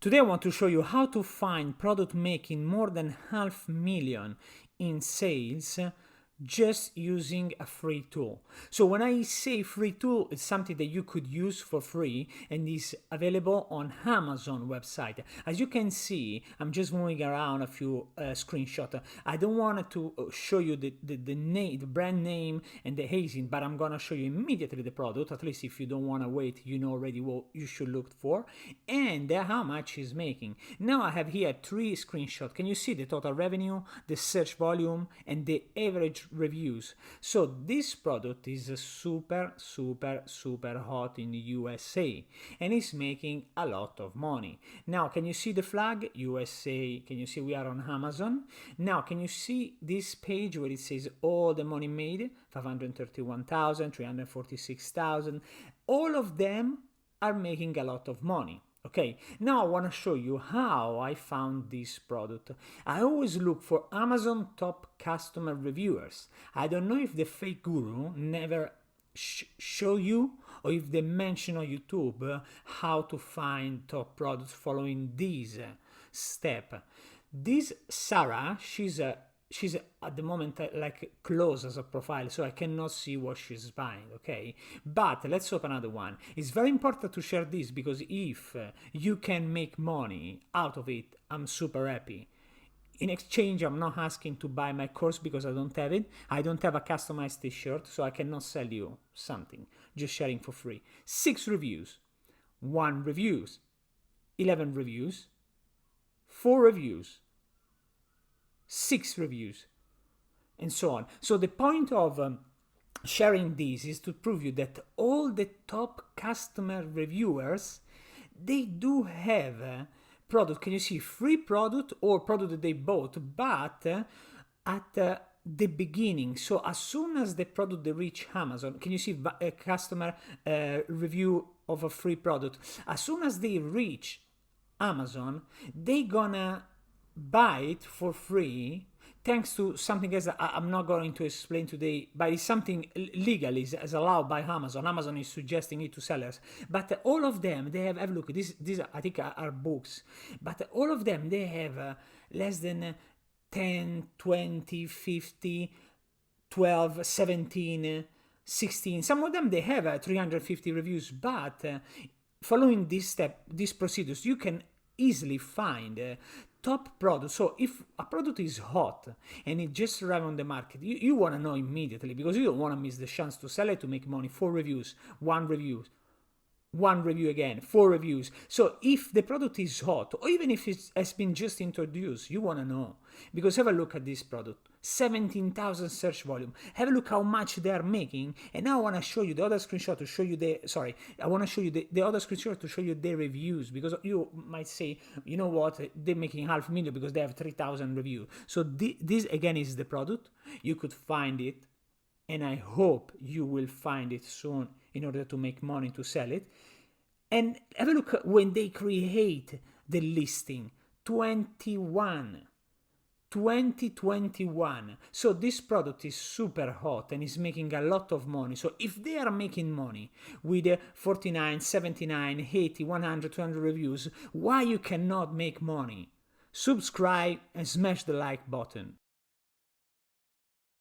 Today I want to show you how to find product making more than 500,000 in sales just using a free tool. So when I say free tool, it's something that you could use for free and is available on Amazon website. As you can see, I'm just moving around a few screenshots. I don't want to show you the brand name and the hazing, but I'm gonna show you immediately the product. At least if you don't want to wait, you know already what you should look for and how much it's making. Now I have here 3 screenshots. Can you see the total revenue, the search volume, and the average reviews? So this product is super hot in the USA and it's making a lot of money. Now can you see the flag USA? Can you see we are on Amazon? Now can you see this page where it says all the money made? 531,000, 346,000. All of them are making a lot of money. Okay, now I want to show you how I found this product. I always look for Amazon top customer reviewers. I don't know if the fake guru never show you or if they mention on YouTube how to find top products following this step. This Sarah, she's at the moment like closed as a profile, so I cannot see what she's buying, okay? But let's open another one. It's very important to share this because if you can make money out of it, I'm super happy. In exchange, I'm not asking to buy my course because I don't have it. I don't have a customized t-shirt, so I cannot sell you something. Just sharing for free. 6 reviews, 1 reviews, 11 reviews, 4 reviews, 6 reviews, and so on. So the point of sharing this is to prove you that all the top customer reviewers, they do have product. Can you see free product or product that they bought, but at the beginning. So as soon as the product they reach Amazon, can you see a customer review of a free product? As soon as they reach Amazon, they gonna buy it for free thanks to something else that I'm not going to explain today, but it's something legal is allowed by Amazon. Amazon is suggesting it to sellers, but all of them, they have a look, these I think are books, but all of them, they have less than 10, 20, 50, 12, 17, 16. Some of them, they have 350 reviews, but following this step, these procedures, you can easily find top product. So if a product is hot and it just arrived on the market, you want to know immediately because you don't want to miss the chance to sell it, to make money. 4 reviews, 1 review, 1 review again, 4 reviews. So if the product is hot, or even if it has been just introduced, you want to know. Because have a look at this product, 17,000 search volume. Have a look how much they are making. And now I want to show you the other screenshot to show you I want to show you the other screenshot to show you their reviews. Because you might say, you know what, they're making 500,000 because they have 3,000 reviews. So this again is the product. You could find it. And I hope you will find it soon in order to make money to sell it. And have a look at when they create the listing, 2021. So this product is super hot and is making a lot of money. So if they are making money with 49, 79, 80, 100, 200 reviews, why you cannot make money? Subscribe and smash the like button.